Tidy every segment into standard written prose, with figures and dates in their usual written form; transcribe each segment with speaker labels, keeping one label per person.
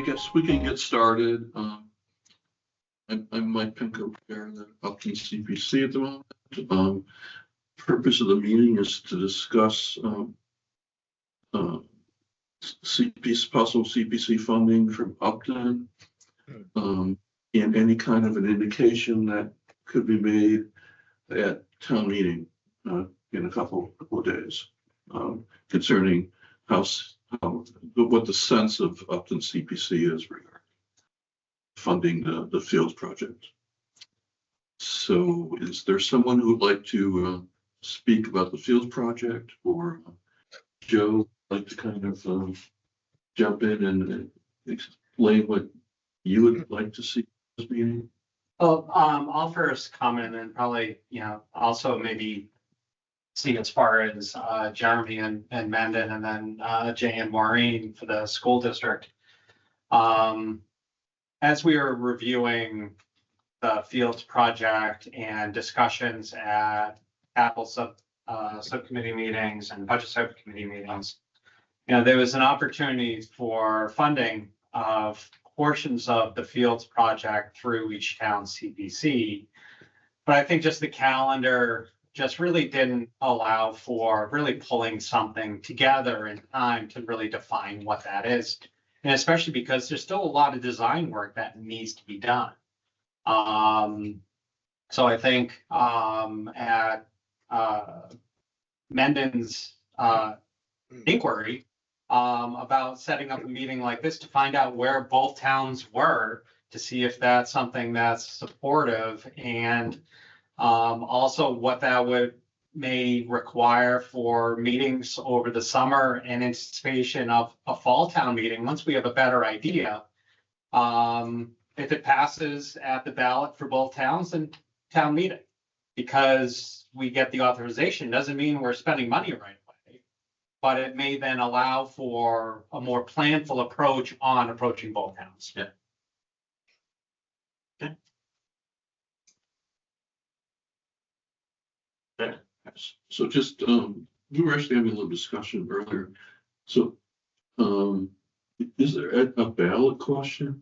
Speaker 1: guess we can get started. I'm Mike Pinko, chair of the Upton CPC at the moment. Purpose of the meeting is to discuss possible CPC funding from Upton, and any kind of an indication that could be made at town meeting in a couple of days concerning what the sense of Upton CPC is regarding funding the Fields project. So is there someone who would like to speak about the Fields project, or Joe like to kind of jump in and explain what you would like to see in this meeting?
Speaker 2: Well, I'll first comment and probably, also maybe see as far as Jeremy and Mendon, and then Jay and Maureen for the school district. As we are reviewing the Fields project and discussions at Apple subcommittee meetings and budget subcommittee meetings, there was an opportunity for funding of portions of the Fields project through each town CPC. But I think just the calendar just really didn't allow for really pulling something together in time to really define what that is. And especially because there's still a lot of design work that needs to be done. So I think at Mendon's inquiry about setting up a meeting like this to find out where both towns were, to see if that's something that's supportive, and also what that may require for meetings over the summer in anticipation of a fall town meeting. Once we have a better idea, if it passes at the ballot for both towns, then town meeting, because we get the authorization doesn't mean we're spending money right away, but it may then allow for a more planful approach on approaching both towns.
Speaker 1: Yeah. So just, we were actually having a little discussion earlier. So, is there a ballot question?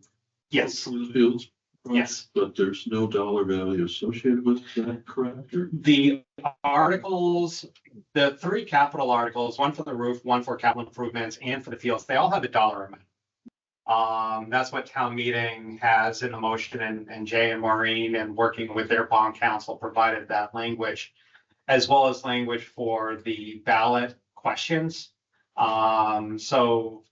Speaker 2: Yes.
Speaker 1: For the Fields?
Speaker 2: Yes.
Speaker 1: But there's no dollar value associated with that, correct?
Speaker 2: The articles, the three capital articles, one for the roof, one for capital improvements, and for the Fields, they all have a dollar amount. That's what town meeting has in the motion, and Jay and Maureen, and working with their bond counsel, provided that language, as well as language for the ballot questions. So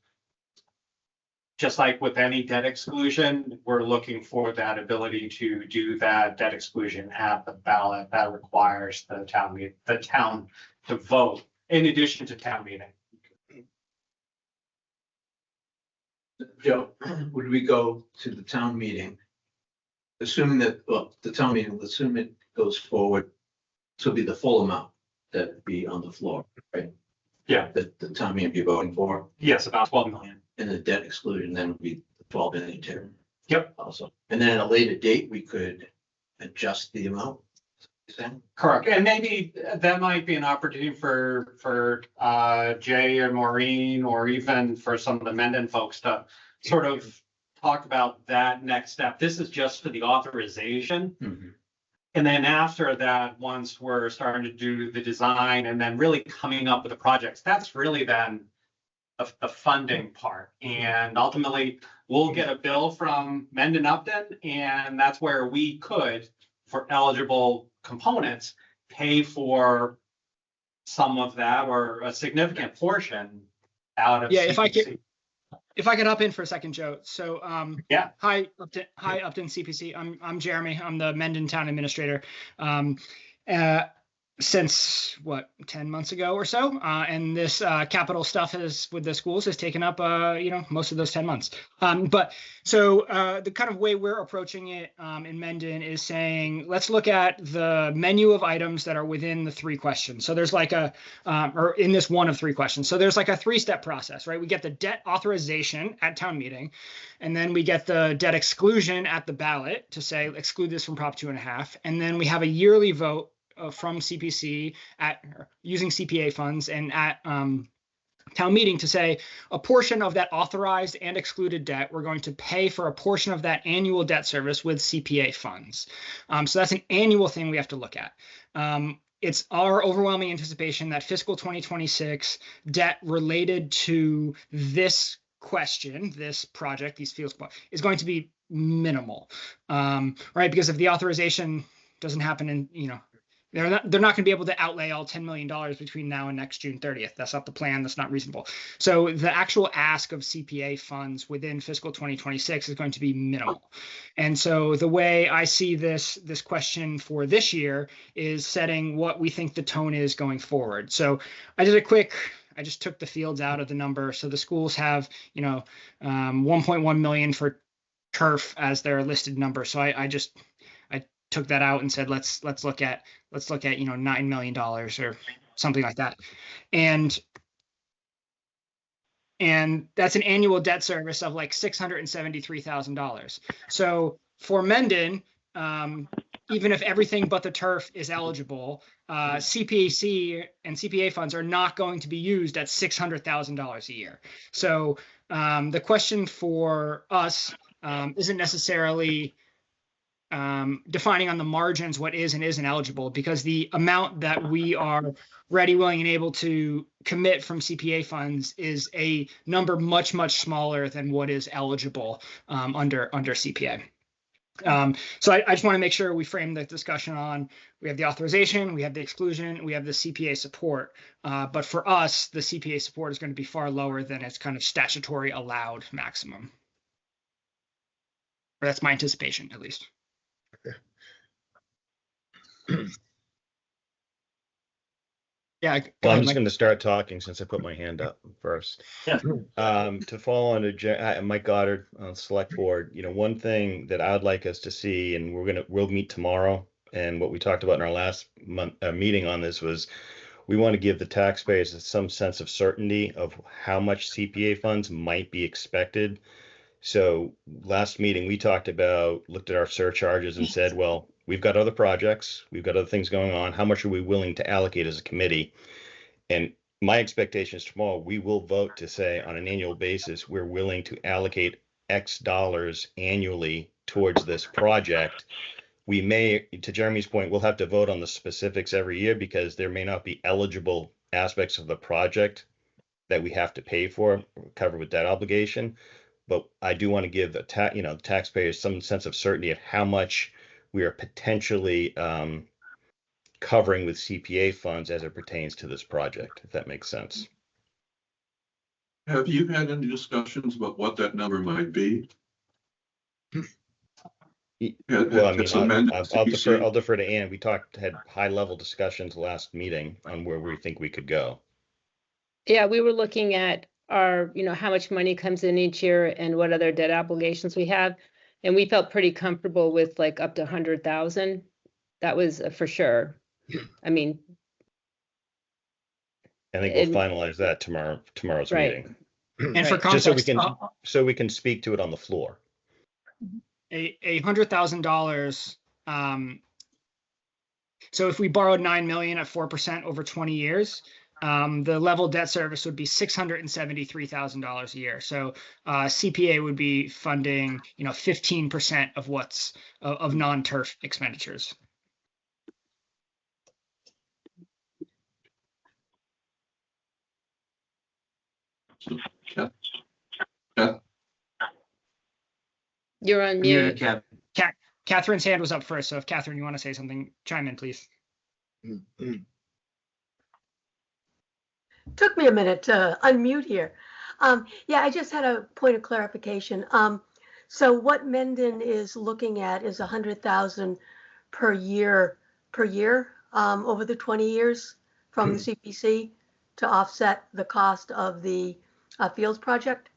Speaker 2: just like with any debt exclusion, we're looking for that ability to do that debt exclusion at the ballot. That requires the town to vote in addition to town meeting.
Speaker 3: Joe, would we go to the town meeting, assuming that, the town meeting, assume it goes forward, to be the full amount that would be on the floor, right?
Speaker 2: Yeah.
Speaker 3: That the town meeting be voting for,
Speaker 2: Yes, about 12 million.
Speaker 3: and the debt exclusion then would be 12 million too.
Speaker 2: Yep.
Speaker 3: Also, and then at a later date, we could adjust the amount. Is that
Speaker 2: Correct. And maybe that might be an opportunity for Jay or Maureen, or even for some of the Mendon folks to sort of talk about that next step. This is just for the authorization.
Speaker 3: Mm-hmm.
Speaker 2: And then after that, once we're starting to do the design and then really coming up with the projects, that's really then the funding part. And ultimately, we'll get a bill from Mendon Upton, and that's where we could, for eligible components, pay for some of that or a significant portion out of.
Speaker 4: Yeah,
Speaker 2: CPC.
Speaker 4: if I could hop in for a second, Joe. So,
Speaker 2: Yeah.
Speaker 4: Hi, Upton CPC. I'm Jeremy. I'm the Mendon Town Administrator. Since 10 months ago or so, and this capital stuff with the schools has taken up most of those 10 months. But so the kind of way we're approaching it in Mendon is saying, let's look at the menu of items that are within the three questions. So there's like or in this one of three questions. So there's like a 3-step process, right? We get the debt authorization at town meeting, and then we get the debt exclusion at the ballot to say, exclude this from Prop 2.5. And then we have a yearly vote from CPC using CPA funds and at town meeting to say a portion of that authorized and excluded debt, we're going to pay for a portion of that annual debt service with CPA funds. So that's an annual thing we have to look at. It's our overwhelming anticipation that fiscal 2026 debt related to this question, this project, these fields, is going to be minimal, right? Because if the authorization doesn't happen in, they're not going to be able to outlay all $10 million between now and next June 30th. That's not the plan. That's not reasonable. So the actual ask of CPA funds within fiscal 2026 is going to be minimal. And so the way I see this question for this year is setting what we think the tone is going forward. So I just took the fields out of the number. So the schools have, 1.1 million for turf as their listed number. So I took that out and said, let's look at $9 million or something like that. And that's an annual debt service of like $673,000. So for Mendon, even if everything but the turf is eligible, CPAC and CPA funds are not going to be used at $600,000 a year. So the question for us isn't necessarily defining on the margins what is and isn't eligible, because the amount that we are ready, willing, and able to commit from CPA funds is a number much, much smaller than what is eligible under CPA. So I just want to make sure we frame the discussion on, we have the authorization, we have the exclusion, we have the CPA support. But for us, the CPA support is going to be far lower than its kind of statutory allowed maximum. Or that's my anticipation, at least. Yeah.
Speaker 5: Well, I'm just going to start talking since I put my hand up first. To fall under Mike Goddard on Select Board, one thing that I'd like us to see, and we'll meet tomorrow, and what we talked about in our last meeting on this was, we want to give the taxpayers some sense of certainty of how much CPA funds might be expected. So last meeting, we looked at our surcharges and said, well, we've got other projects, we've got other things going on. How much are we willing to allocate as a committee? And my expectation is tomorrow, we will vote to say on an annual basis, we're willing to allocate X dollars annually towards this project. We may, to Jeremy's point, we'll have to vote on the specifics every year because there may not be eligible aspects of the project that we have to pay for, cover with that obligation. But I do want to give the taxpayers some sense of certainty of how much we are potentially covering with CPA funds as it pertains to this project, if that makes sense.
Speaker 1: Have you had any discussions about what that number might be?
Speaker 5: Well, I mean, I'll defer to Ann. We had high level discussions last meeting on where we think we could go.
Speaker 6: Yeah, we were looking at our, how much money comes in each year and what other debt obligations we have. And we felt pretty comfortable with like up to 100,000. That was for sure. I mean,
Speaker 5: I think we'll finalize that tomorrow's
Speaker 6: right.
Speaker 5: meeting.
Speaker 4: And for
Speaker 5: Just
Speaker 4: context,
Speaker 5: so we can speak to it on the floor.
Speaker 4: $100,000. So if we borrowed $9 million at 4% over 20 years, the level debt service would be $673,000 a year. So CPA would be funding, 15% of of non-turf expenditures.
Speaker 6: You're on mute.
Speaker 4: Catherine's hand was up first. So if Catherine, you want to say something, chime in, please.
Speaker 7: Took me a minute to unmute here. Yeah, I just had a point of clarification. So what Mendon is looking at is 100,000 per year over the 20 years from the CPC to offset the cost of the Fields project.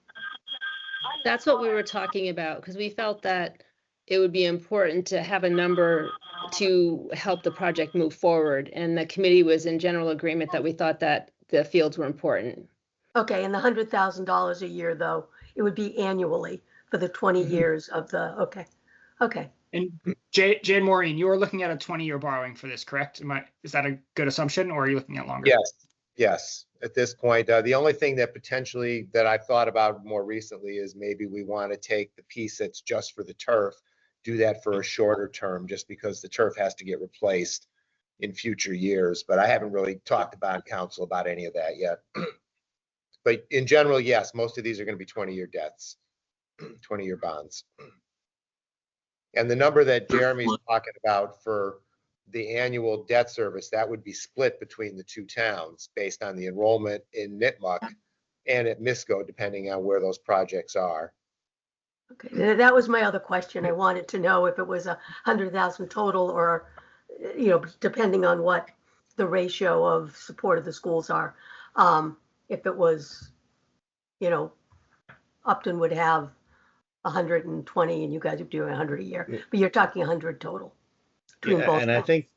Speaker 6: That's what we were talking about, because we felt that it would be important to have a number to help the project move forward. And the committee was in general agreement that we thought that the fields were important.
Speaker 7: Okay, and the $100,000 a year, though, it would be annually for the 20 years of the, okay.
Speaker 4: And Jane Maureen, you were looking at a 20-year borrowing for this, correct? Is that a good assumption, or are you looking at longer?
Speaker 8: Yes, at this point, the only thing that potentially that I've thought about more recently is maybe we want to take the piece that's just for the turf, do that for a shorter term, just because the turf has to get replaced in future years. But I haven't really talked about council about any of that yet. But in general, yes, most of these are going to be 20-year debts, 20-year bonds. And the number that Jeremy's talking about for the annual debt service, that would be split between the two towns based on the enrollment in Nipmuc and at Misco, depending on where those projects are.
Speaker 7: Okay, that was my other question. I wanted to know if it was 100,000 total or, depending on what the ratio of support of the schools are. If it was, Upton would have 120 and you guys are doing 100 a year, but you're talking 100 total. Between both
Speaker 5: And I
Speaker 7: towns.
Speaker 5: think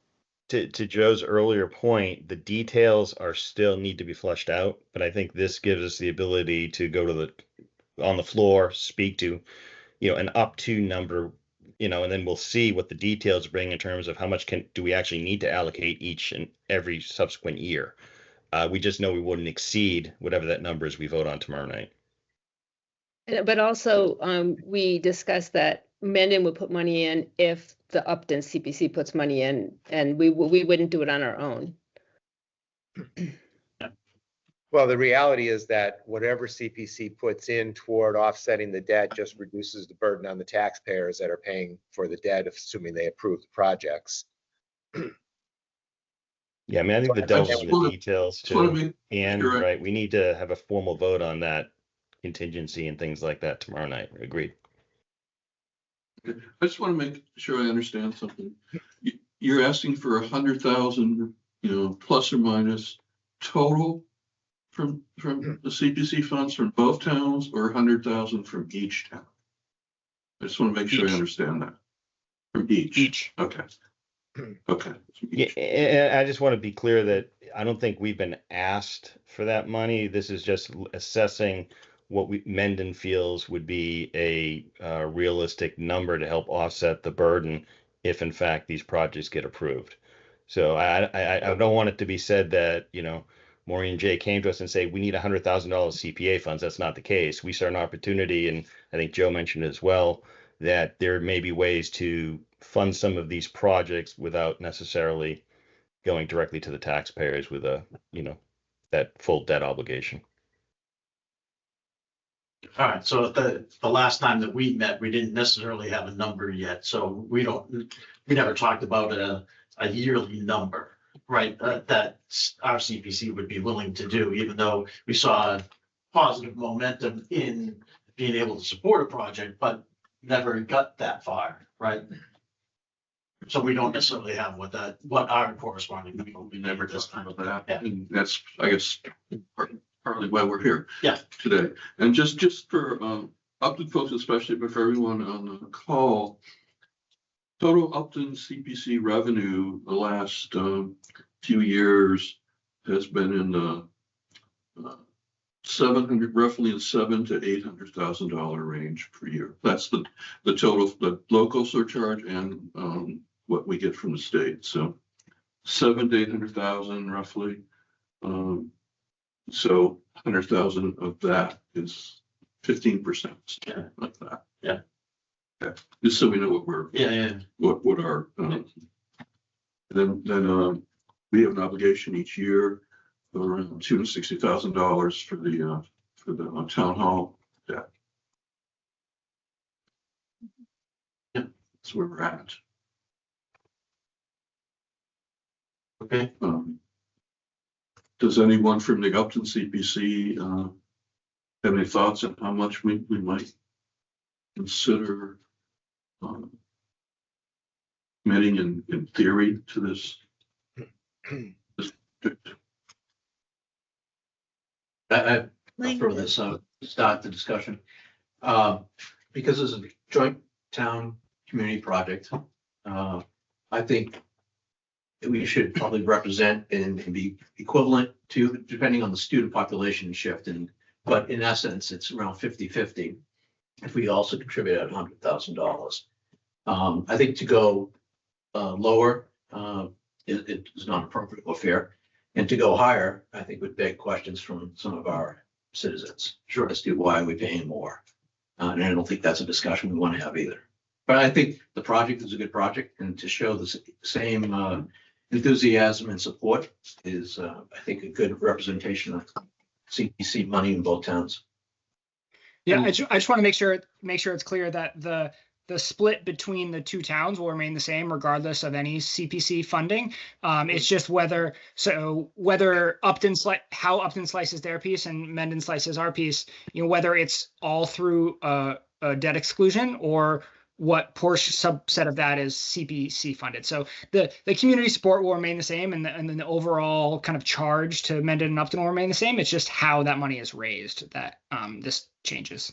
Speaker 5: to Joe's earlier point, the details are still need to be fleshed out, but I think this gives us the ability to go to on the floor, speak to, an up to number, and then we'll see what the details bring in terms of how much do we actually need to allocate each and every subsequent year. We just know we wouldn't exceed whatever that number is we vote on tomorrow night.
Speaker 6: But also, we discussed that Mendon would put money in if the Upton CPC puts money in, and we wouldn't do it on our own.
Speaker 8: Well, the reality is that whatever CPC puts in toward offsetting the debt just reduces the burden on the taxpayers that are paying for the debt, assuming they approve the projects.
Speaker 5: Yeah, I mean, I think the devil's in the details too. And
Speaker 1: Sure.
Speaker 5: right, we need to have a formal vote on that contingency and things like that tomorrow night. Agreed.
Speaker 1: I just want to make sure I understand something. You're asking for 100,000, plus or minus total from the CPC funds from both towns, or 100,000 from each town? I just want to make sure I understand that. From each. Okay. Okay.
Speaker 5: Yeah, and I just want to be clear that I don't think we've been asked for that money. This is just assessing what Mendon feels would be a realistic number to help offset the burden if in fact these projects get approved. So I don't want it to be said that, Maureen J came to us and say, we need $100,000 CPA funds. That's not the case. We saw an opportunity, and I think Joe mentioned as well, that there may be ways to fund some of these projects without necessarily going directly to the taxpayers with that full debt obligation.
Speaker 9: All right, so the last time that we met, we didn't necessarily have a number yet, so we never talked about a yearly number, right? That our CPC would be willing to do, even though we saw positive momentum in being able to support a project, but never got that far, right? So we don't necessarily have what our corresponding.
Speaker 1: We never talked about that.
Speaker 9: Yeah.
Speaker 1: And that's, I guess, partly why we're here.
Speaker 9: Yeah.
Speaker 1: Today. And just for Upton folks, especially, but for everyone on the call, total Upton CPC revenue the last few years has been in the roughly $700,000 to $800,000 range per year. That's the total, the local surcharge and what we get from the state. So 700,000 to 800,000 roughly. So 100,000 of that is 15%, like that.
Speaker 9: Yeah.
Speaker 1: Okay. Just so we know what we're.
Speaker 9: Yeah.
Speaker 1: What our. Then we have an obligation each year of around $260,000 for the town hall debt. Yeah, that's where we're at.
Speaker 9: Okay.
Speaker 1: Does anyone from the Upton CPC have any thoughts on how much we might consider committing in theory to this?
Speaker 3: I'll throw this out, start the discussion. Because it's a joint town community project, I think we should probably represent and be equivalent to, depending on the student population shift. But in essence, it's around 50-50 if we also contribute at $100,000. I think to go lower, it is not appropriate or fair. And to go higher, I think would beg questions from some of our citizens. Sure, as to why we're paying more. And I don't think that's a discussion we want to have either. But I think the project is a good project, and to show the same enthusiasm and support is, I think, a good representation of CPC money in both towns.
Speaker 4: Yeah, I just want to make sure it's clear that the split between the two towns will remain the same regardless of any CPC funding. It's just whether how Upton slices their piece and Mendon slices our piece, whether it's all through a debt exclusion or what portion subset of that is CPC funded. So the community support will remain the same, and then the overall kind of charge to Mendon and Upton will remain the same. It's just how that money is raised that this changes.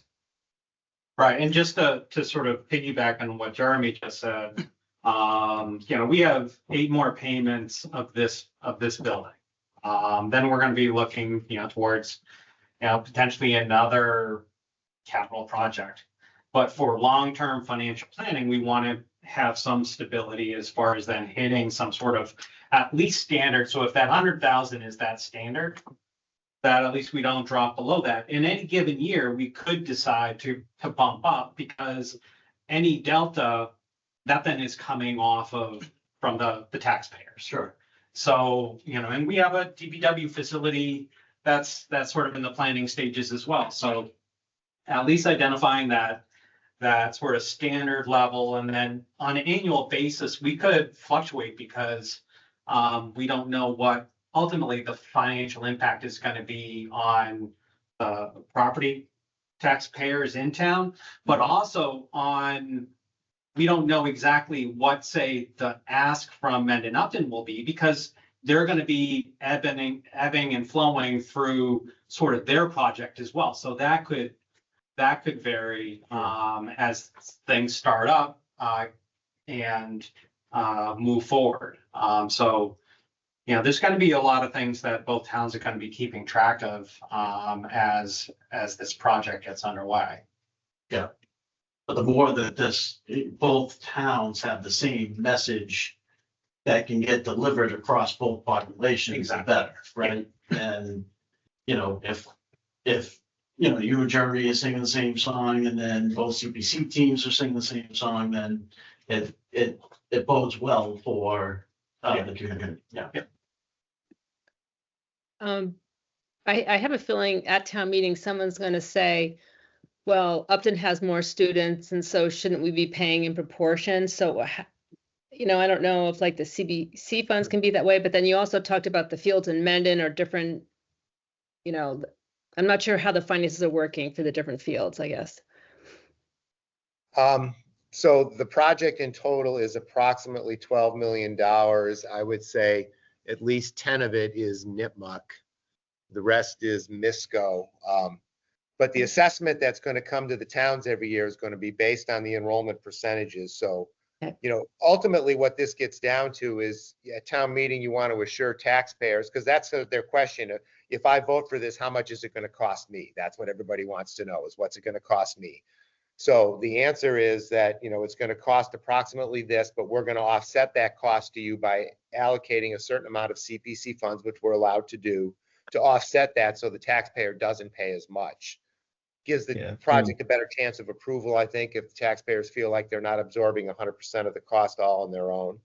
Speaker 2: Right, and just to sort of piggyback on what Jeremy just said, we have 8 more payments of this building. Then we're going to be looking, towards, potentially another capital project. But for long-term financial planning, we want to have some stability as far as then hitting some sort of at least standard. So if that 100,000 is that standard, that at least we don't drop below that. In any given year, we could decide to bump up, because any delta that then is coming off of from the taxpayers.
Speaker 3: Sure.
Speaker 2: So, and we have a DPW facility that's sort of in the planning stages as well. So at least identifying that sort of standard level, and then on an annual basis, we could fluctuate because we don't know what ultimately the financial impact is going to be on property taxpayers in town, but also we don't know exactly what, say, the ask from Mendon Upton will be, because they're going to be ebbing and flowing through sort of their project as well. So that could vary as things start up and move forward. So there's going to be a lot of things that both towns are going to be keeping track of as this project gets underway.
Speaker 9: Yeah. But the more that both towns have the same message that can get delivered across both populations, the better, right? And, if you and Jeremy are singing the same song, and then both CPC teams are singing the same song, then it bodes well for the community. Yeah.
Speaker 6: I have a feeling at town meeting, someone's going to say, well, Upton has more students, and so shouldn't we be paying in proportion? So, I don't know if like the CBC funds can be that way, but then you also talked about the fields in Mendon are different, I'm not sure how the finances are working for the different fields, I guess.
Speaker 8: So the project in total is approximately $12 million. I would say at least 10 of it is Nipmuc. The rest is MISCO. But the assessment that's going to come to the towns every year is going to be based on the enrollment percentages. So, ultimately what this gets down to is at town meeting, you want to assure taxpayers, because that's their question. If I vote for this, how much is it going to cost me? That's what everybody wants to know, is what's it going to cost me? So the answer is that, it's going to cost approximately this, but we're going to offset that cost to you by allocating a certain amount of CPC funds, which we're allowed to do, to offset that so the taxpayer doesn't pay as much. Gives the project a better chance of approval, I think, if the taxpayers feel like they're not absorbing 100% of the cost all on their own.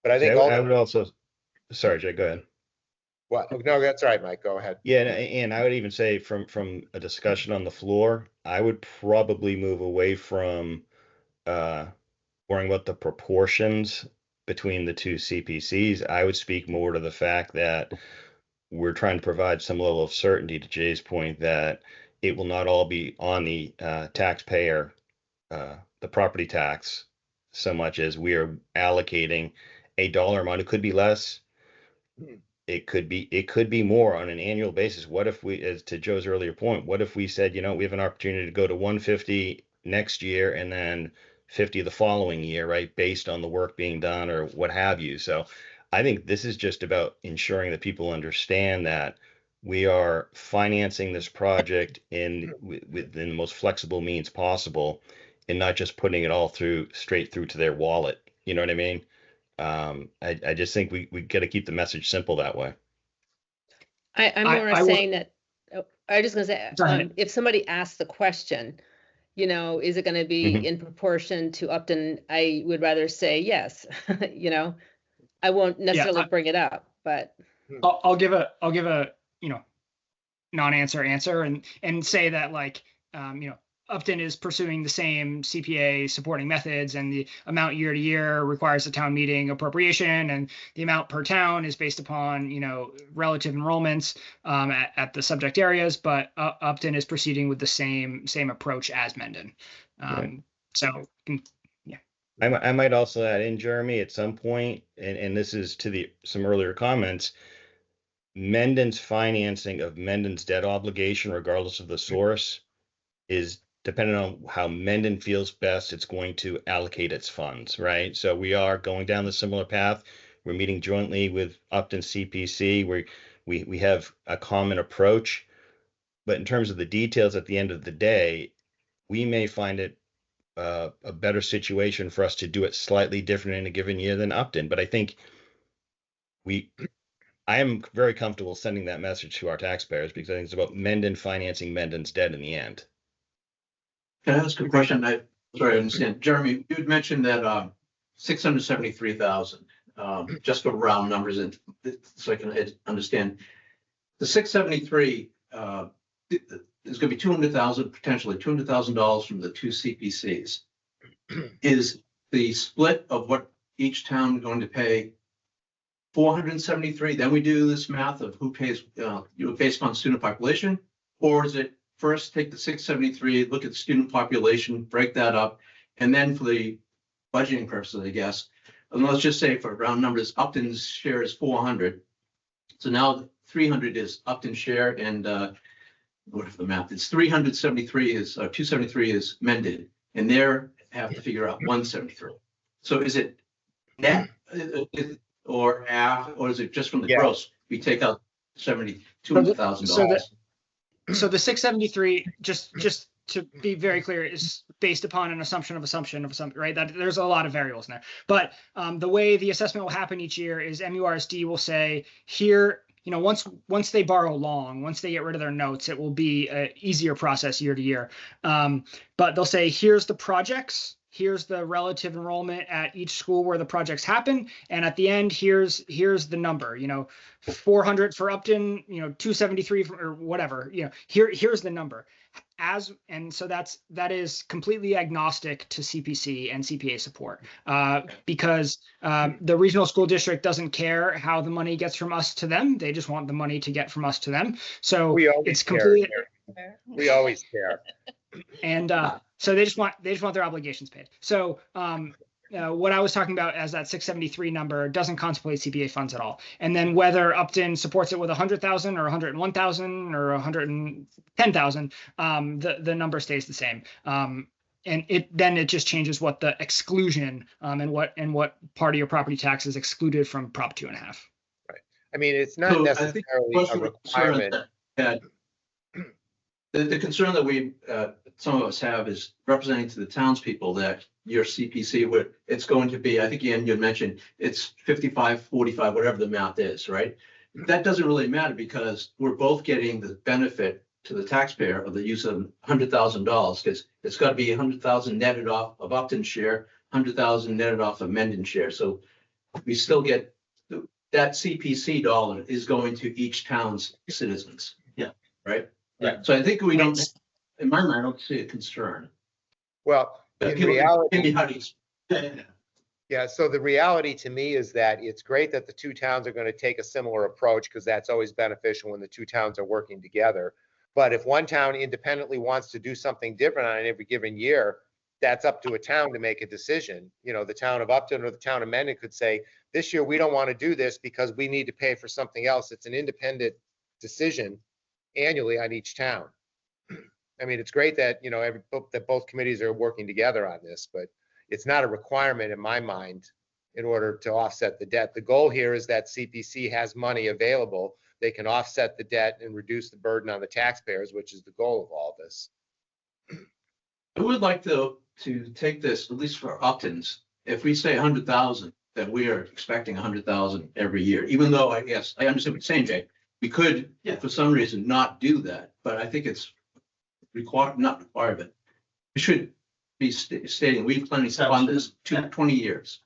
Speaker 8: But I think
Speaker 5: I would also, sorry, Jay, go ahead.
Speaker 8: What? No, that's all right, Mike. Go ahead.
Speaker 5: Yeah, and I would even say from a discussion on the floor, I would probably move away from worrying about the proportions between the two CPCs. I would speak more to the fact that we're trying to provide some level of certainty, to Jay's point, that it will not all be on the taxpayer, the property tax, so much as we are allocating a dollar amount. It could be less. It could be more on an annual basis. What if we, as to Joe's earlier point, what if we said, we have an opportunity to go to 150 next year and then 50 the following year, right? Based on the work being done or what have you. So I think this is just about ensuring that people understand that we are financing this project within the most flexible means possible, and not just putting it all straight through to their wallet. You know what I mean? I just think we got to keep the message simple that way.
Speaker 6: I'm
Speaker 4: I-
Speaker 6: more
Speaker 4: I will-
Speaker 6: saying that, oh, I was just gonna say,
Speaker 4: Go ahead.
Speaker 6: if somebody asks the question, you know, is it gonna be
Speaker 5: Mhm.
Speaker 6: in proportion to Upton? I would rather say yes, you know. I won't necessarily bring it up, but
Speaker 4: I'll give a, you know, non-answer answer and say that like, you know, Upton is pursuing the same CPA supporting methods, and the amount year to year requires a town meeting appropriation, and the amount per town is based upon, you know, relative enrollments at the subject areas. But Upton is proceeding with the same approach as Mendon.
Speaker 5: Right.
Speaker 4: So
Speaker 5: I might also add in, Jeremy, at some point, and this is to some earlier comments, Mendon's financing of Mendon's debt obligation, regardless of the source, is dependent on how Mendon feels best it's going to allocate its funds, right? So we are going down the similar path. We're meeting jointly with Upton CPC, where we have a common approach. But in terms of the details at the end of the day, we may find it a better situation for us to do it slightly different in a given year than Upton. But I think I am very comfortable sending that message to our taxpayers, because I think it's about Mendon financing Mendon's debt in the end.
Speaker 3: Can I ask a question? Sorry, I understand. Jeremy, you had mentioned that 673,000, just for round numbers, and so I can understand. The 673, there's gonna be 200,000, potentially $200,000 from the two CPCs. Is the split of what each town going to pay 473? Then we do this math of who pays, based on student population? Or is it first take the 673, look at the student population, break that up, and then for the budgeting purposes, I guess, and let's just say for round numbers, Upton's share is 400. So now 300 is Upton's share, and whatever the math is, 373 is, 273 is Mendon, and they're have to figure out 173. So is it net or is it just from the
Speaker 8: Yeah.
Speaker 3: gross? We take out $200,000.
Speaker 4: So the 673, just to be very clear, is based upon an assumption, right? That there's a lot of variables in there. But the way the assessment will happen each year is MURSD will say here, you know, once they borrow long, once they get rid of their notes, it will be an easier process year to year. But they'll say, here's the projects, here's the relative enrollment at each school where the projects happen, and at the end, here's the number, you know, 400 for Upton, you know, 273 or whatever, you know, here's the number. And so that is completely agnostic to CPC and CPA support, because the regional school district doesn't care how the money gets from us to them. They just want the money to get from us to them. So it's completely.
Speaker 8: We always care.
Speaker 4: And so they just want their obligations paid. So what I was talking about as that 673 number doesn't contemplate CPA funds at all. And then whether Upton supports it with 100,000 or 101,000 or 110,000, the number stays the same. And it just changes what the exclusion and what part of your property tax is excluded from Prop 2.5.
Speaker 8: Right. I mean, it's not
Speaker 3: So I think
Speaker 8: necessarily a requirement.
Speaker 3: The concern that we, some of us have is representing to the townspeople that your CPC it's going to be, I think you mentioned it's 55, 45, whatever the math is, right? That doesn't really matter because we're both getting the benefit to the taxpayer of the use of $100,000, because it's got to be 100,000 netted off of Upton's share, 100,000 netted off of Mendon's share. So we still get that CPC dollar is going to each town's citizens.
Speaker 9: Yeah.
Speaker 3: Right.
Speaker 9: Yeah.
Speaker 3: So I think we don't, in my mind, I don't see a concern.
Speaker 8: Well, in
Speaker 3: Maybe
Speaker 8: reality,
Speaker 3: how do you?
Speaker 8: yeah, so the reality to me is that it's great that the two towns are going to take a similar approach, because that's always beneficial when the two towns are working together. But if one town independently wants to do something different on every given year, that's up to a town to make a decision. You know, the town of Upton or the town of Mendon could say, this year we don't want to do this because we need to pay for something else. It's an independent decision annually on each town. I mean, it's great that, you know, that both committees are working together on this, but it's not a requirement in my mind in order to offset the debt. The goal here is that CPC has money available. They can offset the debt and reduce the burden on the taxpayers, which is the goal of all this.
Speaker 3: I would like to take this, at least for Upton's, if we say 100,000, then we are expecting 100,000 every year, even though I guess, I understand what you're saying, Jay. We could,
Speaker 9: Yeah.
Speaker 3: for some reason, not do that, but I think it's not required, but we should be stating, we've planning to fund this
Speaker 9: Yeah.
Speaker 3: 20 years.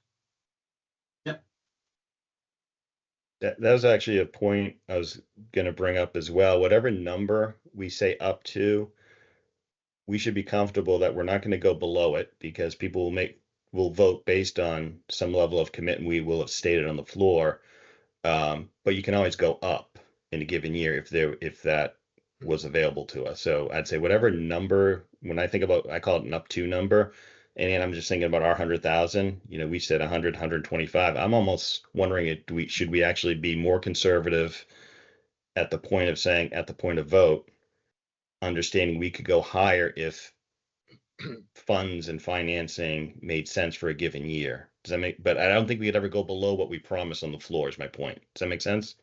Speaker 5: That was actually a point I was gonna bring up as well. Whatever number we say up to, we should be comfortable that we're not gonna go below it because people will vote based on some level of commitment we will have stated on the floor. But you can always go up in a given year if that was available to us. So I'd say whatever number, when I think about, I call it an up to number. And I'm just thinking about our 100,000, we said 100, 125. I'm almost wondering, should we actually be more conservative at the point of vote, understanding we could go higher if funds and financing made sense for a given year. Does that make, but I don't think we could ever go below what we promised on the floor is my point. Does that make sense?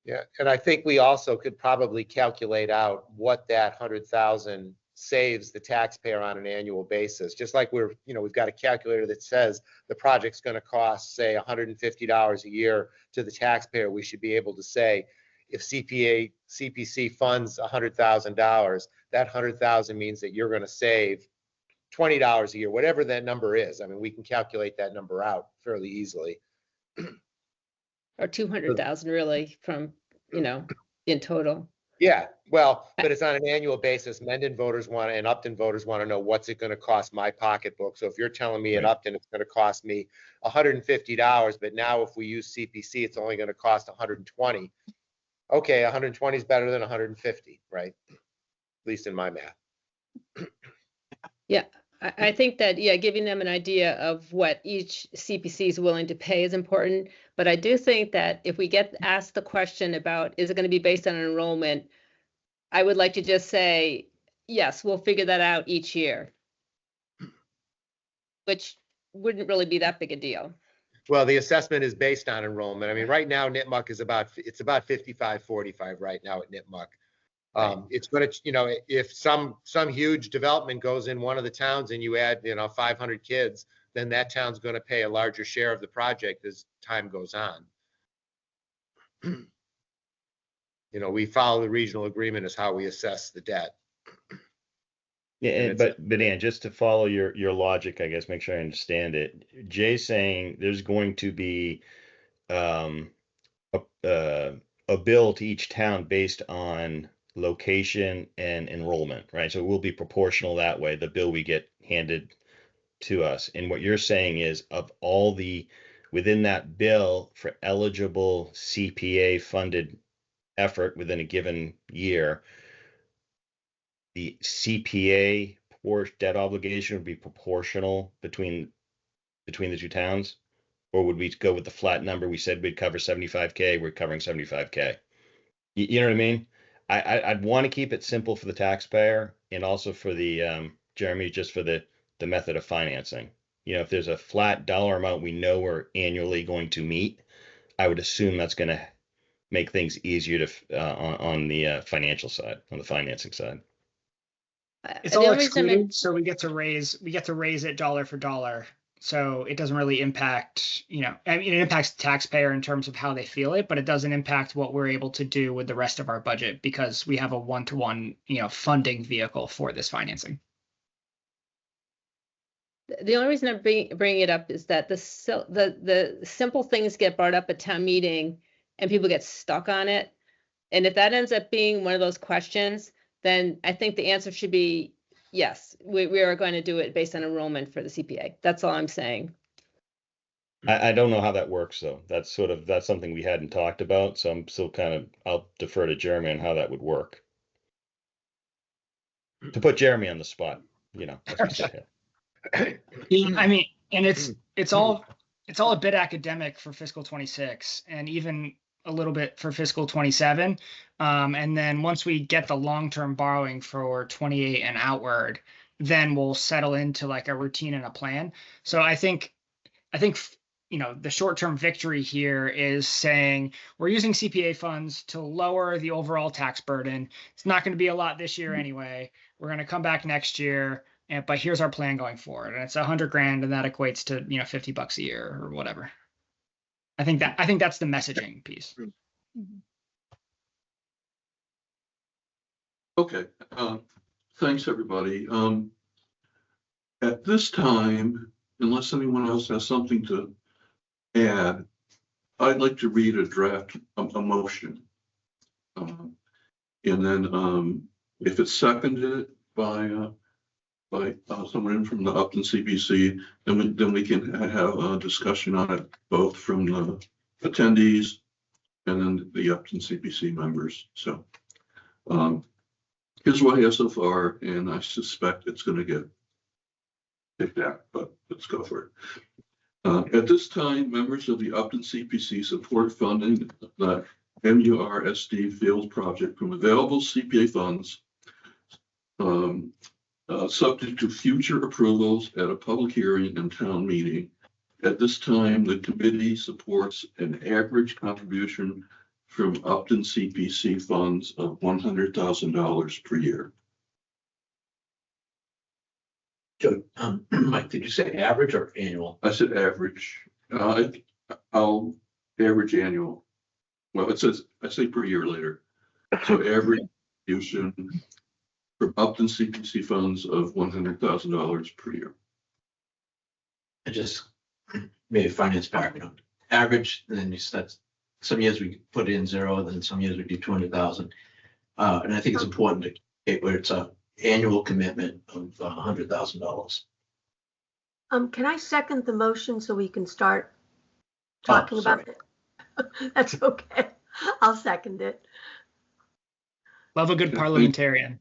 Speaker 8: Yeah, and I think we also could probably calculate out what that 100,000 saves the taxpayer on an annual basis. Just like we've got a calculator that says the project's going to cost, say, $150 a year to the taxpayer. We should be able to say, if CPC funds $100,000, that 100,000 means that you're going to save $20 a year, whatever that number is. I mean, we can calculate that number out fairly easily.
Speaker 6: Or 200,000 really from, in total.
Speaker 8: Yeah, well, but it's on an annual basis. Mendon voters and Upton voters want to know what's it going to cost my pocketbook. So if you're telling me in Upton it's going to cost me $150, but now if we use CPC, it's only going to cost $120. Okay, 120 is better than 150, right? At least in my math.
Speaker 6: Yeah, I think that, giving them an idea of what each CPC is willing to pay is important. But I do think that if we get asked the question about, is it going to be based on enrollment? I would like to just say, yes, we'll figure that out each year, which wouldn't really be that big a deal.
Speaker 8: Well, the assessment is based on enrollment. I mean, right now, Nipmuc is about 55-45 right now at Nipmuc. It's going to, if some huge development goes in one of the towns and you add, 500 kids, then that town's going to pay a larger share of the project as time goes on. We follow the regional agreement as how we assess the debt.
Speaker 5: Yeah, but Ann, just to follow your logic, I guess, make sure I understand it. Jay's saying there's going to be a bill to each town based on location and enrollment, right? So it will be proportional that way, the bill we get handed to us. And what you're saying is within that bill for eligible CPA funded effort within a given year, the CPA debt obligation would be proportional between the two towns? Or would we go with the flat number? We said we'd cover 75K, we're covering 75K. You know what I mean? I'd want to keep it simple for the taxpayer and also for the, Jeremy, just for the method of financing. If there's a flat dollar amount we know we're annually going to meet, I would assume that's going to make things easier on the financial side, on the financing side.
Speaker 4: It's all excluded, so we get to raise it dollar for dollar. So it doesn't really impact, it impacts the taxpayer in terms of how they feel it, but it doesn't impact what we're able to do with the rest of our budget because we have a one-to-one, funding vehicle for this financing.
Speaker 6: The only reason I'm bringing it up is that the simple things get brought up at town meeting and people get stuck on it. And if that ends up being one of those questions, then I think the answer should be, yes, we are going to do it based on enrollment for the CPA. That's all I'm saying.
Speaker 5: I don't know how that works though. That's something we hadn't talked about. So I'm still I'll defer to Jeremy on how that would work. To put Jeremy on the spot, that's what I said.
Speaker 4: I mean, and it's all a bit academic for fiscal 26 and even a little bit for fiscal 27. And then once we get the long-term borrowing for 28 and outward, then we'll settle into like a routine and a plan. So I think, the short-term victory here is saying we're using CPA funds to lower the overall tax burden. It's not going to be a lot this year anyway. We're going to come back next year, but here's our plan going forward. And it's $100,000 and that equates to, $50 a year or whatever. I think that's the messaging piece.
Speaker 1: Okay, thanks, everybody. At this time, unless anyone else has something to add, I'd like to read a draft, a motion. And then, if it's seconded by someone from the Upton CPC, then we can have a discussion on it, both from the attendees and then the Upton CPC members. So, here's what I have so far, and I suspect it's going to get picked out, but let's go for it. At this time, members of the Upton CPC support funding the MURSD field project from available CPA funds, subject to future approvals at a public hearing and town meeting. At this time, the committee supports an average contribution from Upton CPC funds of $100,000 per year.
Speaker 3: Joe, Mike, did you say average or annual?
Speaker 1: I said average. I'll average annual. Well, it says, I say per year later. So average contribution from Upton CPC funds of $100,000 per year.
Speaker 3: I just made a finance background. Average, and then you said some years we put in zero, then some years we do 200,000. And I think it's important to get where it's a annual commitment of $100,000.
Speaker 7: Can I second the motion so we can start talking about it? That's okay. I'll second it.
Speaker 4: Love a good parliamentarian.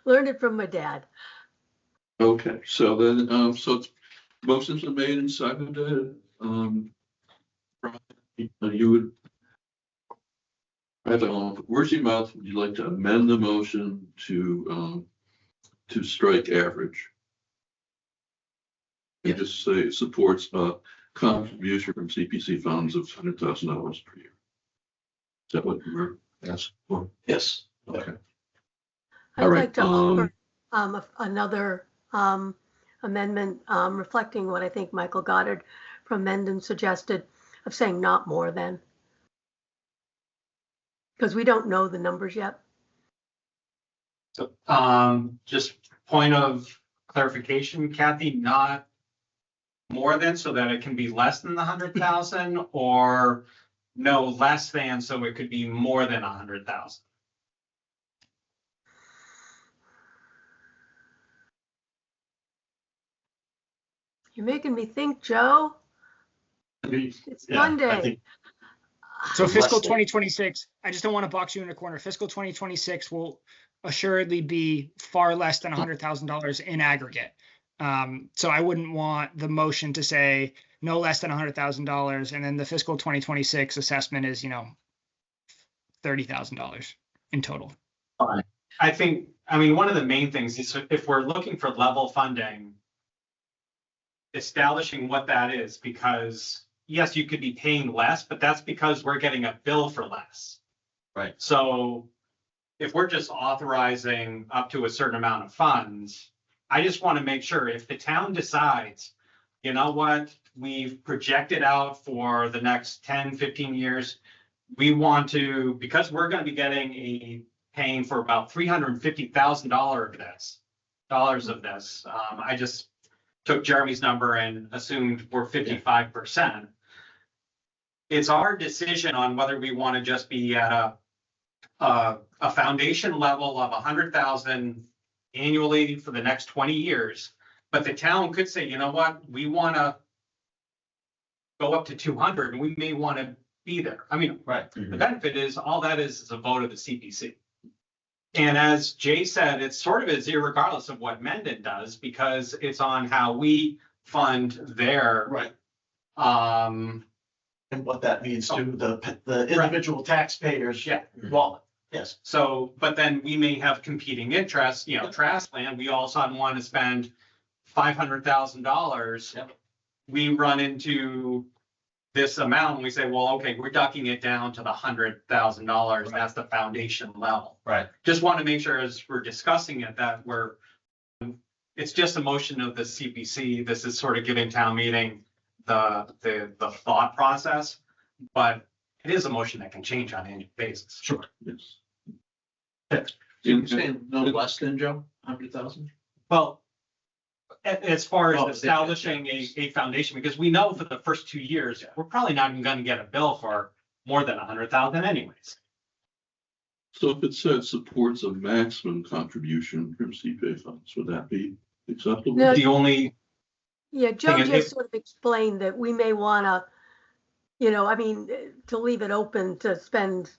Speaker 7: Learned it from my dad.
Speaker 1: Okay, so then, so it's, motions are made and seconded. You would, I don't know, where's your mouth? Would you like to amend the motion to strike average? And just say it supports a contribution from CPC funds of $100,000 per year. Is that what you were asking for?
Speaker 3: Yes.
Speaker 1: Okay.
Speaker 7: I'd
Speaker 1: All right,
Speaker 7: like to offer another amendment reflecting what I think Michael Goddard from Mendon suggested of saying not more than. Because we don't know the numbers yet.
Speaker 2: So, just point of clarification, Kathy, not more than, so that it can be less than the 100,000, or no less than, so it could be more than 100,000.
Speaker 7: You're making me think, Joe. It's
Speaker 9: Yeah, I
Speaker 7: Monday.
Speaker 9: think
Speaker 4: So
Speaker 9: Less
Speaker 4: fiscal
Speaker 9: than.
Speaker 4: 2026, I just don't want to box you in a corner. Fiscal 2026 will assuredly be far less than $100,000 in aggregate. So I wouldn't want the motion to say no less than $100,000, and then the fiscal 2026 assessment is, $30,000 in total.
Speaker 2: I think, I mean, one of the main things is if we're looking for level funding, establishing what that is, because yes, you could be paying less, but that's because we're getting a bill for less.
Speaker 9: Right.
Speaker 2: So if we're just authorizing up to a certain amount of funds, I just want to make sure if the town decides, you know what, we've projected out for the next 10, 15 years, we want to, because we're going to be paying for about $350,000 of this. I just took Jeremy's number and assumed we're 55%. It's our decision on whether we want to just be at a foundation level of 100,000 annually for the next 20 years. But the town could say, you know what, we want to go up to 200 and we may want to be there. I mean,
Speaker 9: Right.
Speaker 2: the benefit is all that is a vote of the CPC. And as Jay said, it's sort of is irregardless of what Mendon does, because it's on how we fund their.
Speaker 9: Right.
Speaker 2: Um,
Speaker 9: And what that means to the individual taxpayers.
Speaker 2: yeah,
Speaker 9: Wallet. Yes.
Speaker 2: so, but then we may have competing interests, trash land, we all of a sudden want to spend $500,000.
Speaker 9: Yep.
Speaker 2: We run into this amount and we say, well, okay, we're ducking it down to the $100,000.
Speaker 9: Right.
Speaker 2: That's the foundation level.
Speaker 9: Right.
Speaker 2: Just want to make sure as we're discussing it that it's just a motion of the CPC. This is sort of giving town meeting the thought process. But it is a motion that can change on an annual basis.
Speaker 9: Sure.
Speaker 1: Yes.
Speaker 3: You're saying no less than, Joe, 100,000?
Speaker 2: Well, as far
Speaker 3: Oh,
Speaker 2: as establishing a foundation, because we know for the first 2 years, we're probably not even gonna get a bill for more than 100,000 anyways.
Speaker 1: So if it said supports a maximum contribution from CPA funds, would that be acceptable?
Speaker 7: No.
Speaker 2: The only,
Speaker 7: Yeah, Joe
Speaker 2: Thing is,
Speaker 7: just
Speaker 2: if-
Speaker 7: sort of explained that we may want to, I mean, to leave it open to spend,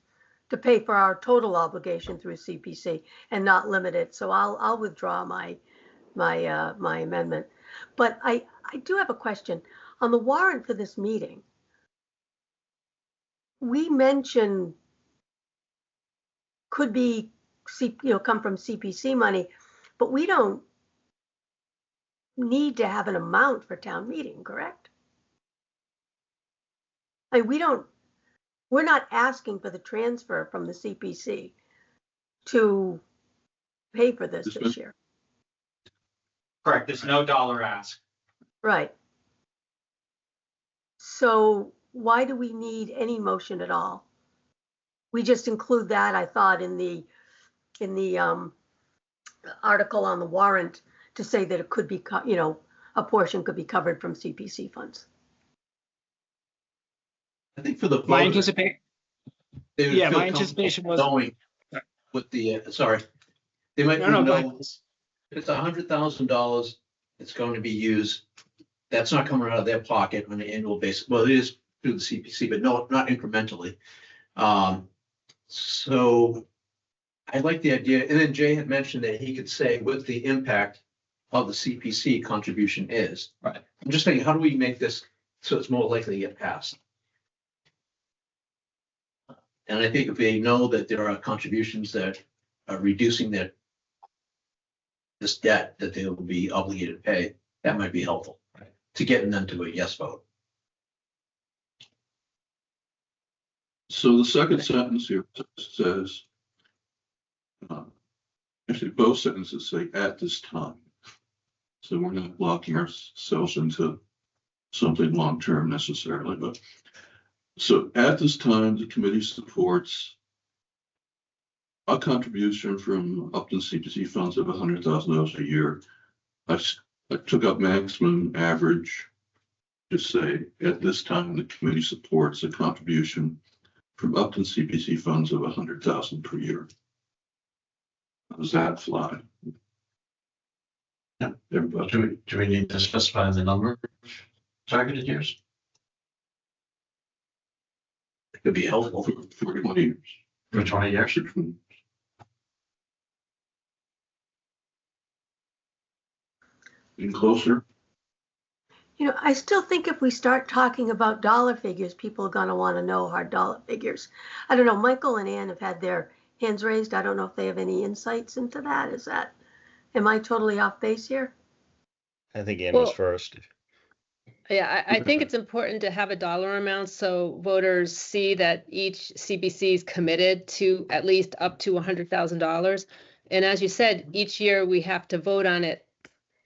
Speaker 7: to pay for our total obligation through CPC and not limit it. So I'll withdraw my amendment. But I do have a question. On the warrant for this meeting, we mentioned could be, come from CPC money, but we don't need to have an amount for town meeting, correct? Like, we're not asking for the transfer from the CPC to pay for this year.
Speaker 2: correct, there's no dollar ask.
Speaker 7: Right. So why do we need any motion at all? We just include that, I thought, in the article on the warrant to say that it could be, a portion could be covered from CPC funds.
Speaker 3: I think for the
Speaker 4: My
Speaker 3: voters,
Speaker 4: anticipation,
Speaker 3: they would
Speaker 4: yeah,
Speaker 3: feel
Speaker 4: my anticipation was-
Speaker 3: knowing with the, sorry. They might
Speaker 4: No, no, go
Speaker 3: know if it's $100,000, it's going to be used. That's not coming out of their pocket on an annual basis. Well, it is through the CPC, but no, not incrementally. So I like the idea. And then Jay had mentioned that he could say what the impact of the CPC contribution is.
Speaker 2: Right.
Speaker 3: I'm just thinking, how do we make this so it's more likely to get passed? And I think if they know that there are contributions that are reducing this debt that they will be obligated to pay, that might be helpful.
Speaker 2: Right.
Speaker 3: To getting them to a yes vote.
Speaker 1: So the second sentence here says, actually, both sentences say at this time. So we're not locking ourselves into something long-term necessarily, but so at this time, the committee supports a contribution from Upton CPC funds of $100,000 a year. I took up maximum average to say at this time, the committee supports a contribution from Upton CPC funds of $100,000 per year. How does that fly?
Speaker 9: Yeah.
Speaker 1: Everybody,
Speaker 9: Do we need to specify the number of targeted years?
Speaker 3: It could be helpful.
Speaker 1: for 20 years.
Speaker 9: For 20 years?
Speaker 1: Getting closer.
Speaker 7: I still think if we start talking about dollar figures, people are gonna want to know hard dollar figures. I don't know, Michael and Ann have had their hands raised. I don't know if they have any insights into that. Am I totally off base here?
Speaker 5: I think Ann was
Speaker 6: Well-
Speaker 5: first.
Speaker 6: Yeah, I think it's important to have a dollar amount so voters see that each CPC is committed to at least up to $100,000. And as you said, each year we have to vote on it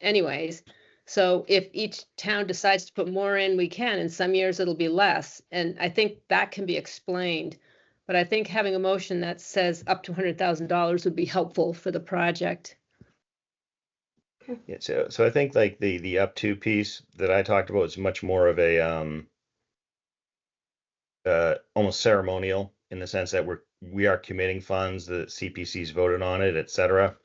Speaker 6: anyways. So if each town decides to put more in, we can, and some years it'll be less. And I think that can be explained. But I think having a motion that says up to $100,000 would be helpful for the project.
Speaker 5: Yeah, so I think like the up to piece that I talked about is much more of a almost ceremonial in the sense that we are committing funds, the CPC's voted on it, et cetera.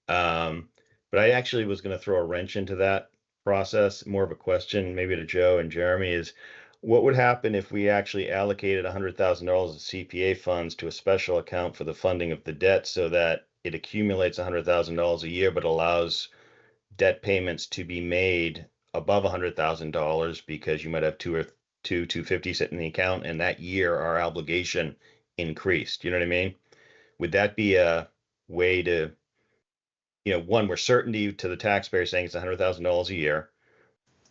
Speaker 5: But I actually was going to throw a wrench into that process. More of a question, maybe to Joe and Jeremy, is what would happen if we actually allocated $100,000 of CPA funds to a special account for the funding of the debt so that it accumulates $100,000 a year, but allows debt payments to be made above $100,000 because you might have $250 sitting in the account, and that year our obligation increased. You know what I mean? Would that be a way to, one, we're certainty to the taxpayer saying it's $100,000 a year.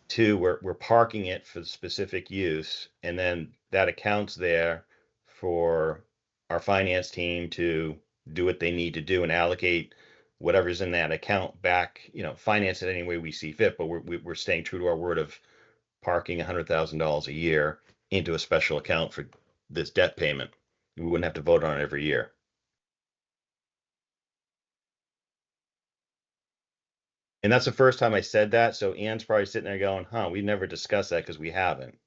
Speaker 5: Two, we're parking it for the specific use, and then that account's there for our finance team to do what they need to do and allocate whatever's in that account back, finance it any way we see fit, but we're staying true to our word of parking $100,000 a year into a special account for this debt payment. We wouldn't have to vote on it every year. And that's the first time I said that. So Ann's probably sitting there going, huh, we never discussed that because we haven't.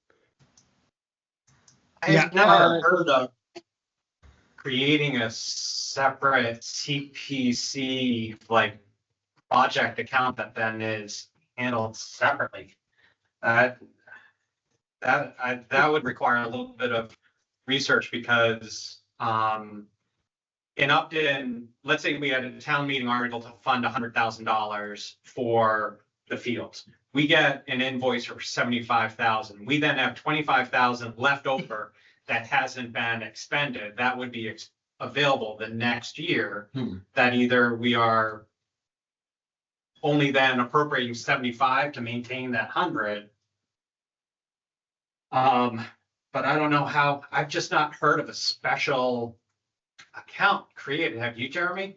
Speaker 2: I've never heard of creating a separate CPC like project account that then is handled separately. That would require a little bit of research because in Upton, let's say we had a town meeting article to fund $100,000 for the fields. We get an invoice for 75,000. We then have 25,000 left over that hasn't been expended. That would be available the next year. That either we are only then appropriating 75 to maintain that 100. But I don't know how. I've just not heard of a special account created. Have you, Jeremy?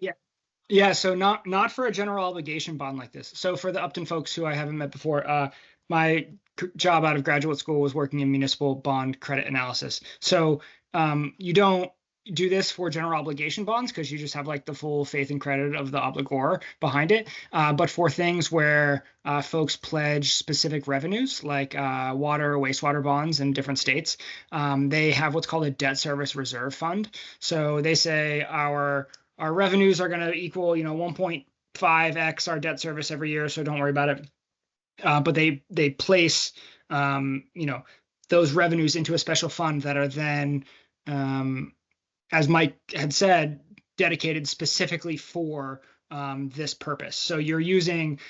Speaker 4: Yeah, so not for a general obligation bond like this. So for the Upton folks who I haven't met before, my job out of graduate school was working in municipal bond credit analysis. So you don't do this for general obligation bonds because you just have like the full faith and credit of the obligor behind it. But for things where folks pledge specific revenues like water, wastewater bonds in different states, they have what's called a debt service reserve fund. So they say our revenues are going to equal, 1.5x our debt service every year. So don't worry about it. But they place, those revenues into a special fund that are then, as Mike had said, dedicated specifically for this purpose. So you're using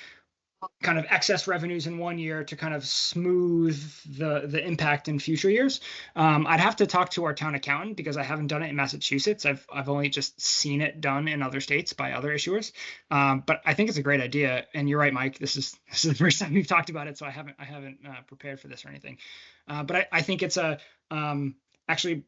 Speaker 4: kind of excess revenues in one year to kind of smooth the impact in future years. I'd have to talk to our town accountant because I haven't done it in Massachusetts. I've only just seen it done in other states by other issuers. But I think it's a great idea. And you're right, Mike. This is the first time we've talked about it, so I haven't prepared for this or anything. But I think it's actually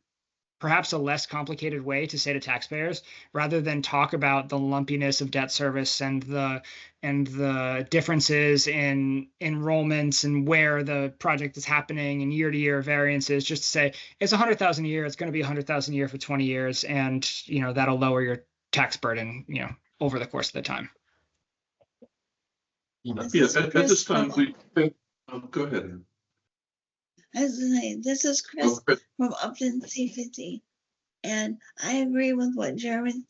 Speaker 4: perhaps a less complicated way to say to taxpayers, rather than talk about the lumpiness of debt service and the differences in enrollments and where the project is happening and year-to-year variances, just to say it's 100,000 a year, it's going to be 100,000 a year for 20 years, and that'll lower your tax burden, over the course of the time.
Speaker 1: Yeah, at this time, go ahead.
Speaker 10: I was gonna say, this is Chris from Upton CPC, and I agree with what Jeremy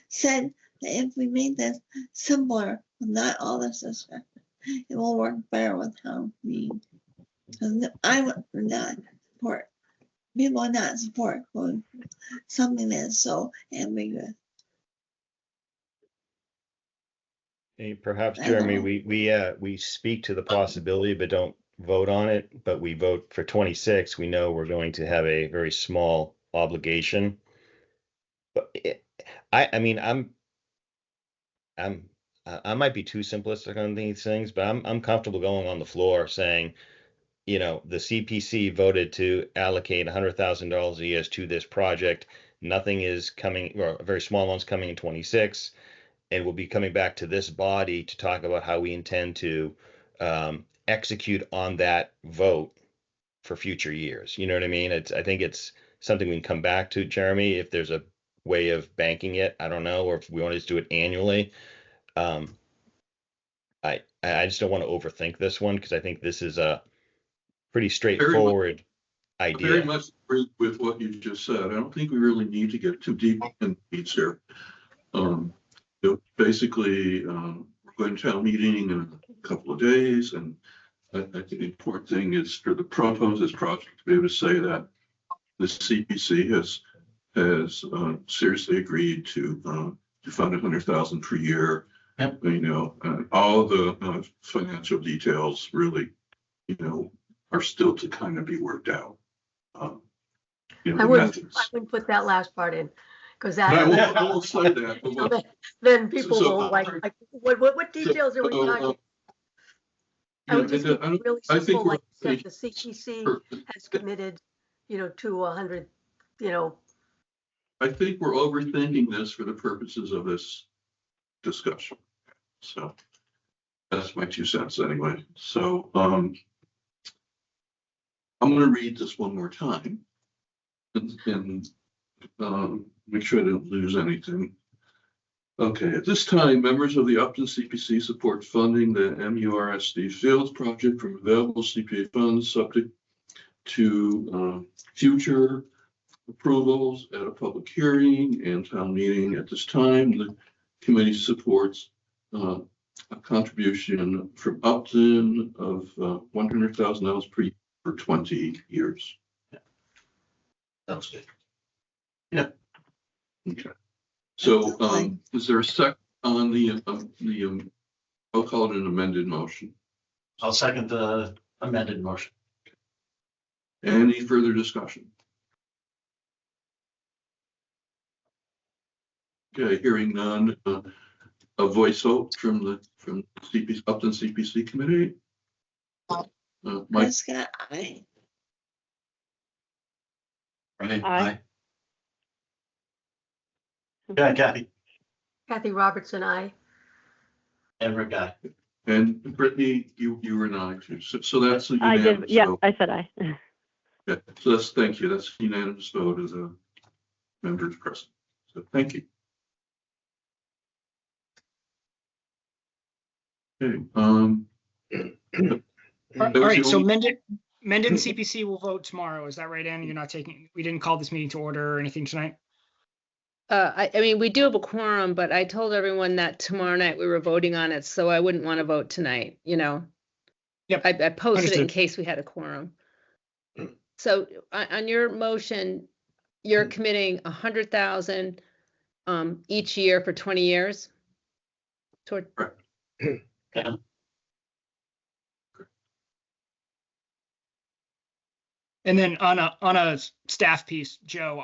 Speaker 10: said, that if we make this simpler, with not all this discussion, it will work better with town meeting. I would not support, people would not support something that's so ambiguous.
Speaker 5: Hey, perhaps, Jeremy, we speak to the possibility, but don't vote on it. But we vote for 26. We know we're going to have a very small obligation. But I might be too simplistic on these things, but I'm comfortable going on the floor saying, the CPC voted to allocate $100,000 a year to this project. Nothing is coming, or a very small amount's coming in 26. And we'll be coming back to this body to talk about how we intend to execute on that vote for future years. You know what I mean? I think it's something we can come back to, Jeremy, if there's a way of banking it. I don't know, or if we want to just do it annually. I just don't want to overthink this one because I think this is a pretty straightforward idea.
Speaker 1: Very much agree with what you just said. I don't think we really need to get too deep in the weeds here. Basically, we're going to town meeting in a couple of days, and I think the important thing is for the proposed project to be able to say that the CPC has seriously agreed to fund $100,000 per year.
Speaker 9: Yep.
Speaker 1: All the financial details really, are still to kind of be worked out.
Speaker 7: I wouldn't put that last part in. Because that,
Speaker 1: I won't say that. But
Speaker 7: then people will like what details are we talking? I would just keep it really simple, like you said, the CPC has committed, to 100,
Speaker 1: I think we're overthinking this for the purposes of this discussion. So that's my 2 cents anyway. So I'm going to read this one more time. and make sure I don't lose anything. Okay, at this time, members of the Upton CPC support funding the MURSD Fields project from available CPA funds subject to future approvals at a public hearing and town meeting. At this time, the committee supports a contribution from Upton of $100,000 per year for 20 years.
Speaker 9: Sounds good.
Speaker 1: Okay. So, is there a sec on the I'll call it an amended motion.
Speaker 9: I'll second the amended motion.
Speaker 1: Any further discussion? Okay, hearing none, a voice vote from CPC, Upton CPC committee. Mike,
Speaker 10: Prescott, aye.
Speaker 9: Right?
Speaker 6: Aye.
Speaker 9: Yeah, Kathy.
Speaker 7: Kathy Robertson, I.
Speaker 9: And Rick, aye.
Speaker 1: and Brittany, you were an aye too. So that's a
Speaker 11: I
Speaker 1: unanimous
Speaker 11: did, yeah,
Speaker 1: vote.
Speaker 11: I said aye.
Speaker 1: Yeah, so that's, thank you. That's a unanimous vote of the members present. So thank you. Okay,
Speaker 4: All right, so Mendon CPC will vote tomorrow. Is that right, Ann? You're not taking, we didn't call this meeting to order or anything tonight?
Speaker 6: I mean, we do have a quorum, but I told everyone that tomorrow night we were voting on it, so I wouldn't want to vote tonight, you know?
Speaker 4: Yep,
Speaker 6: I posted it in
Speaker 4: understood.
Speaker 6: case we had a quorum. So on your motion, you're committing 100,000 each year for 20 years? Toward,
Speaker 9: Yeah.
Speaker 4: And then on a staff piece, Joe,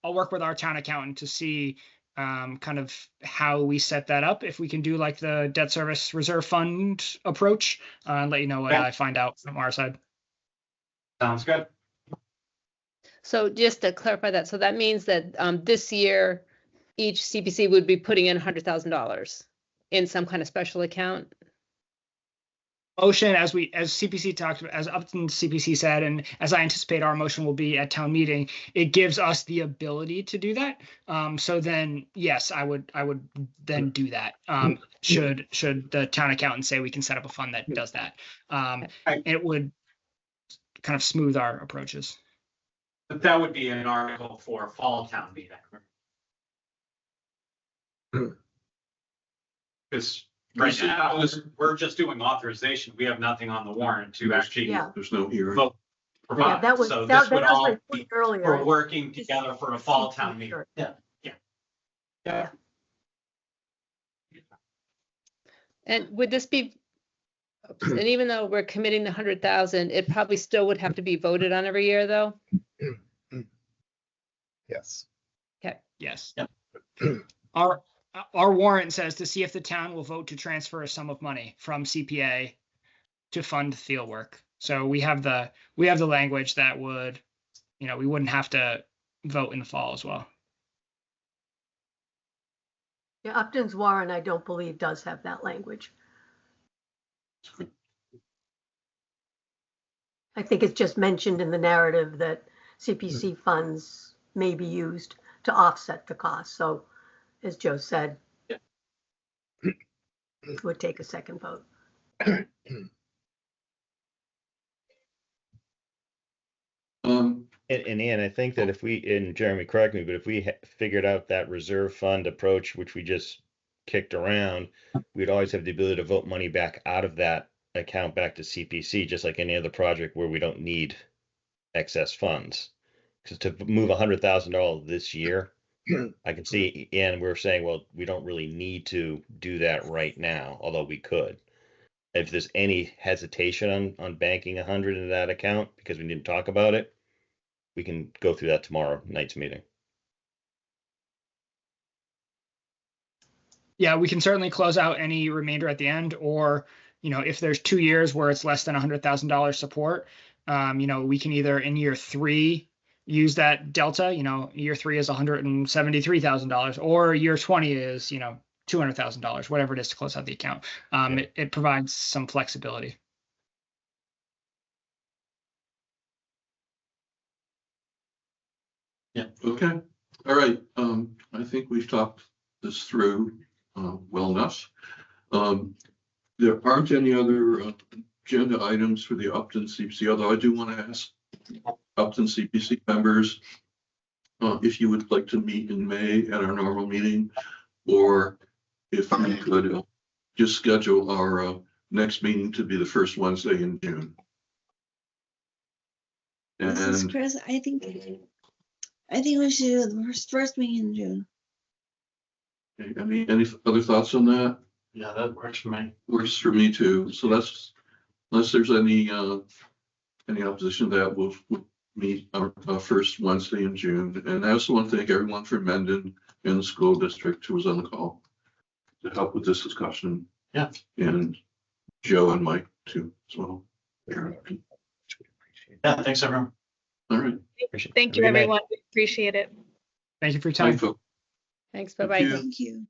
Speaker 4: I'll work with our town accountant to see kind of how we set that up. If we can do like the debt service reserve fund approach, and let you know what
Speaker 2: Yeah.
Speaker 4: I find out from our side.
Speaker 2: Sounds good.
Speaker 6: so just to clarify that, so that means that this year, each CPC would be putting in $100,000 in some kind of special account?
Speaker 4: Motion, as CPC talked, as Upton CPC said, and as I anticipate our motion will be at town meeting, it gives us the ability to do that. So then, yes, I would then do that. Should the town accountant say we can set up a fund that does that? It would kind of smooth our approaches.
Speaker 2: But that would be an article for fall town meeting. Because right now, we're just doing authorization. We have nothing on the warrant to actually
Speaker 7: Yeah.
Speaker 1: There's no hearing.
Speaker 2: vote.
Speaker 7: Yeah,
Speaker 2: provide.
Speaker 7: that was,
Speaker 2: So
Speaker 7: that
Speaker 2: this would
Speaker 7: was
Speaker 2: all
Speaker 7: my
Speaker 2: be
Speaker 7: point earlier.
Speaker 2: for working together for a fall town meeting.
Speaker 7: Sure.
Speaker 2: Yeah.
Speaker 6: And would this be, and even though we're committing the 100,000, it probably still would have to be voted on every year, though?
Speaker 8: Yes.
Speaker 4: Yes.
Speaker 9: Yep.
Speaker 4: Our warrant says to see if the town will vote to transfer a sum of money from CPA to fund field work. So we have the language that would, we wouldn't have to vote in the fall as well.
Speaker 7: Yeah, Upton's warrant, I don't believe does have that language. I think it's just mentioned in the narrative that CPC funds may be used to offset the cost. So as Joe said, it would take a second vote.
Speaker 5: And Ann, I think that if we, and Jeremy, correct me, but if we figured out that reserve fund approach, which we just kicked around, we'd always have the ability to vote money back out of that account back to CPC, just like any other project where we don't need excess funds. Because to move $100,000 this year, I can see, and we're saying, well, we don't really need to do that right now, although we could. If there's any hesitation on banking 100 into that account because we didn't talk about it, we can go through that tomorrow night's meeting.
Speaker 4: Yeah, we can certainly close out any remainder at the end, or, if there's 2 years where it's less than $100,000 support, we can either in year 3 use that delta, year 3 is $173,000, or year 20 is, $200,000, whatever it is to close out the account. It provides some flexibility.
Speaker 1: Okay, all right, I think we've talked this through, well enough. There aren't any other agenda items for the Upton CPC, although I do want to ask Upton CPC members if you would like to meet in May at our normal meeting, or if we could just schedule our next meeting to be the first Wednesday in June.
Speaker 10: This is
Speaker 1: And
Speaker 10: Chris. I think we should do the first meeting in June.
Speaker 1: any other thoughts on that?
Speaker 9: Yeah, that works for me.
Speaker 1: Works for me too. So that's, unless there's any opposition to that, we'll meet our first Wednesday in June. And I also want to thank everyone from Mendon and the school district who was on the call to help with this discussion.
Speaker 9: Yeah.
Speaker 1: And Joe and Mike too, as well.
Speaker 9: Yeah, thanks, everyone.
Speaker 1: All right.
Speaker 5: Appreciate it.
Speaker 11: Thank you,
Speaker 5: Have a good night.
Speaker 11: everyone. We appreciate it.
Speaker 4: Thank you for your
Speaker 1: Bye,
Speaker 4: time.
Speaker 1: folks.
Speaker 6: Thanks,
Speaker 1: Thank
Speaker 6: bye-bye.
Speaker 1: you.
Speaker 10: Thank you.